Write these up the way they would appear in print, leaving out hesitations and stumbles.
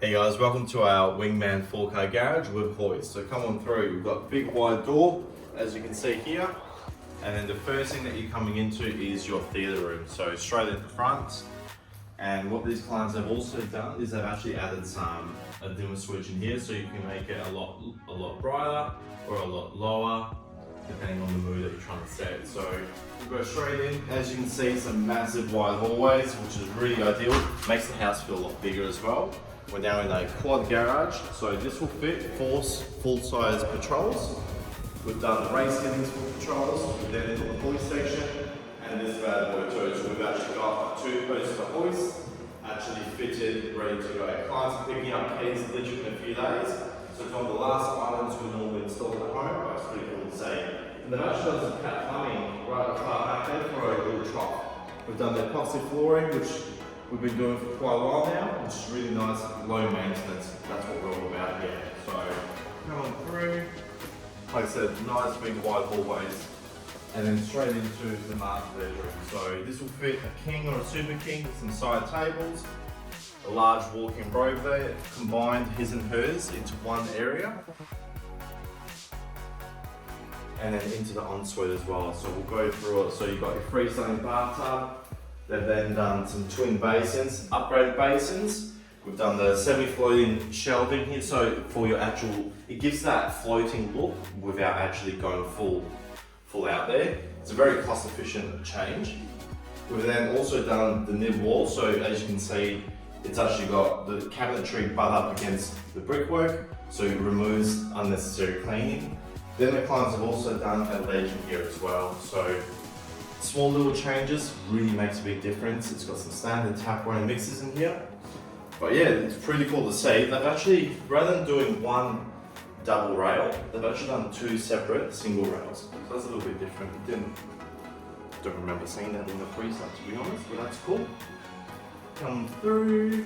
Hey guys, welcome to our Wingman 4-car garage with Hoist. So come on through, we've got a big wide door, as you can see here. And then the first thing that you're coming into is your theatre room. So straight at the front. And what these clients have also done is they've actually added a dimmer switch in here, so you can make it a lot brighter or a lot lower, depending on the mood that you're trying to set. So we'll go straight in. As you can see, some massive wide hallways, which is really ideal. Makes the house feel a lot bigger as well. We're now in a quad garage, so this will fit 4 full-size patrols. We've done the race fittings for patrols, we've then into the hoist section, and this bad boy too. So we've actually got 2 posts for hoist, actually fitted, ready to go. Clients are picking up keys literally in a few days, so it's one of the last items we normally install at home, but it's pretty cool to see. And they've actually done some cat plumbing right at the far back there for a little trough. We've done the epoxy flooring, which we've been doing for quite a while now, which is really nice, low maintenance. That's what we're all about here. So, come on through. Like I said, nice big wide hallways. And then straight into the master bedroom. So this will fit a king or a super king with some side tables, a large walk-in robe there, combined his and hers into one area. And then into the ensuite as well. So we'll go through it. So you've got your freestanding bathtub. They've then done some twin basins, upgraded basins. We've done the semi-floating shelving here, so for your actual, it gives that floating look without actually going full out there. It's a very cost-efficient change. We've then also done the nib wall, so as you can see, it's actually got the cabinetry butt up against the brickwork, so it removes unnecessary cleaning. Then the clients have also done a ledge in here as well. So small little changes really makes a big difference. It's got some standard tapware and mixers in here. But yeah, it's pretty cool to see. They've actually, rather than doing one double rail, they've actually done 2 separate single rails. So that's a little bit different. Don't remember seeing that in the preset, to be honest, but that's cool. Come through.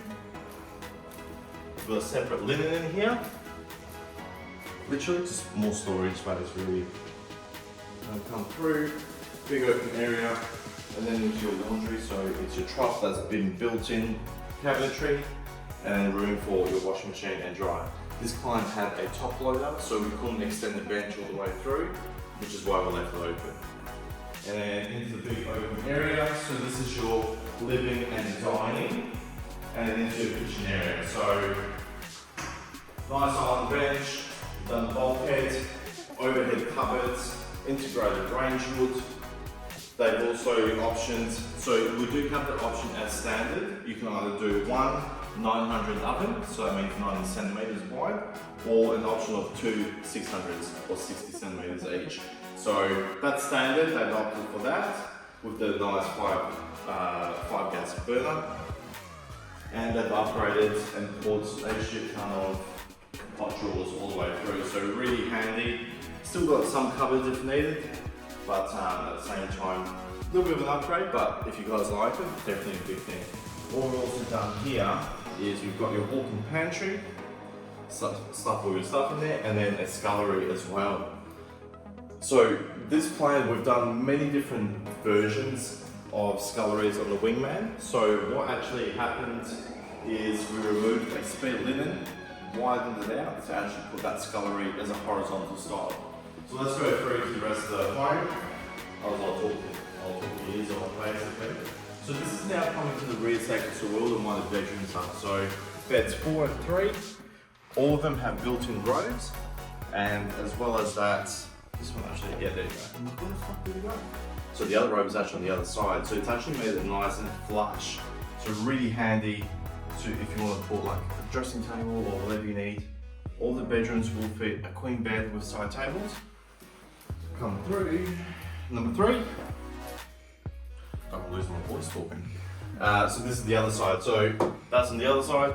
We've got a separate linen in here. Literally just more storage space really. Come through. Big open area, and then into your laundry, so it's your trough that's been built in cabinetry, and room for your washing machine and dryer. This client had a top loader, so we couldn't extend the bench all the way through, which is why we left it open. And then into the big open area, so this is your living and dining, and then into your kitchen area. So nice island bench, done the bulkheads, overhead cupboards, integrated range hood. They've also options, so we do have the option as standard. You can either do one 900 oven, so that means 90 centimeters wide, or an option of 2 600s or 60 centimeters each. So that's standard, they've opted for that with the nice 5 gas burner. And they've upgraded and poured a shit ton of hot drawers all the way through, so really handy. Still got some cupboards if needed, but at the same time, a little bit of an upgrade, but if you guys like it, definitely a big thing. What we've also done here is you've got your walk-in pantry, stuff all your stuff in there, and then a scullery as well. So this plan, we've done many different versions of sculleries on the Wingman. So what actually happened is we removed a spare linen, widened it out to actually put that scullery as a horizontal style. So let's go through to the rest of the home. I'll talk to you basically. So this is now coming to the rear section, so where all the minor bedrooms are. So beds 4 and 3, all of them have built-in robes, and as well as that, this one actually, yeah, there you go. Where the fuck did it go? So the other robe is actually on the other side, so it's actually made it nice and flush. So really handy to if you want to put like a dressing table or whatever you need. All the bedrooms will fit a queen bed with side tables. Come through. Number 3. I'm losing my voice talking. So this is the other side. So that's on the other side.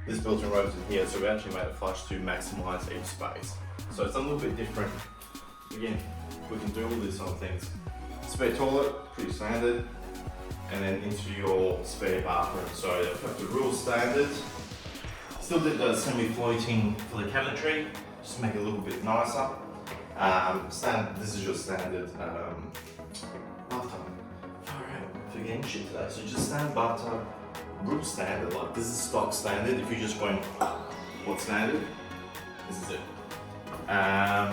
This built-in robe is in here, so we actually made it flush to maximise each space. So it's a little bit different. Again, we can do all these sort of things. Spare toilet, pretty standard. And then into your spare bathroom. So they've kept the real standard. Still did the semi-floating for the cabinetry, just to make it a little bit nicer. This is your standard bathtub. Alright, forgetting shit today. So just standard bathtub, real standard. Like this is stock standard. If you're just going, what's standard? This is it.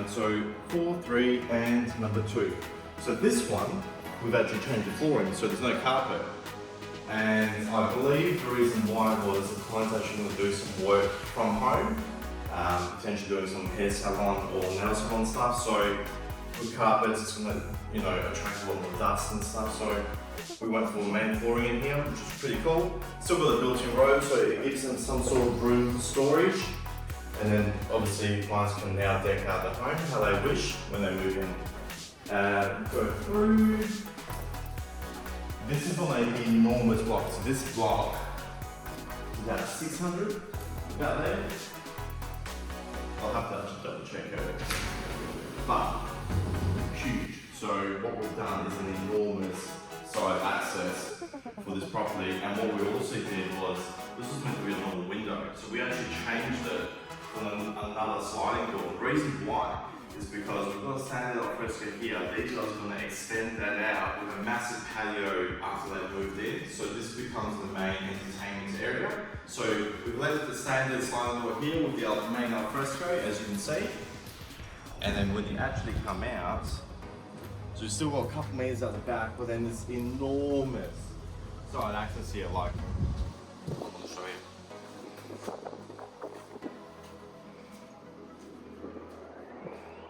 So 4, 3, and number 2. So this one, we've actually changed the flooring, so there's no carpet. And I believe the reason why was the client's actually going to do some work from home, potentially doing some hair salon or nail salon stuff. So with carpets, it's going to, you know, attract a lot more dust and stuff. So we went for main flooring in here, which is pretty cool. Still got a built-in robe, so it gives them some sort of room for storage. And then obviously clients can now deck out the home how they wish when they move in. Go through. This is on an enormous block. So this block is about 600, about there. I'll have to double check it. But huge. So what we've done is an enormous side access for this property. And what we also did was, this was meant to be a normal window. So we actually changed it from another sliding door. The reason why is because we've got a standard al fresco here. These guys are going to extend that out with a massive patio after they've moved in. So this becomes the main entertainment area. So we've left the standard sliding door here with the main al fresco, as you can see. And then when you actually come out, so we've still got a couple meters out the back, but then this enormous side access here, like, I'm going to show you.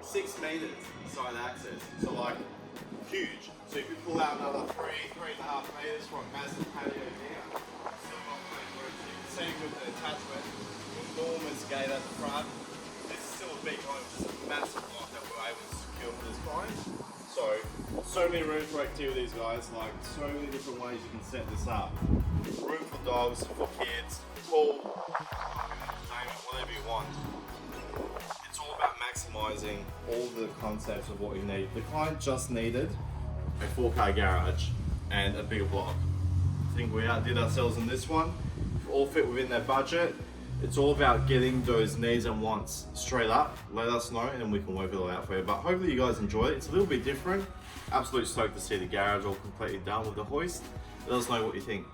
6 meters side access, so like huge. So if you pull out another 3.5 meters for a massive patio here, still got plenty of room. So you can see with the attachment, enormous gate at the front. This is still a big home, just a massive block that we're able to secure for this client. So many rooms for activities, guys. Like so many different ways you can set this up. Room for dogs, for kids, pool, entertainment, whatever you want. It's all about maximizing all the concepts of what you need. The client just needed a 4-car garage and a bigger block. I think we outdid ourselves in this one. All fit within their budget. It's all about getting those needs and wants straight up. Let us know and then we can work it all out for you. But hopefully you guys enjoy it. It's a little bit different. Absolutely stoked to see the garage all completely done with the hoist. Let us know what you think.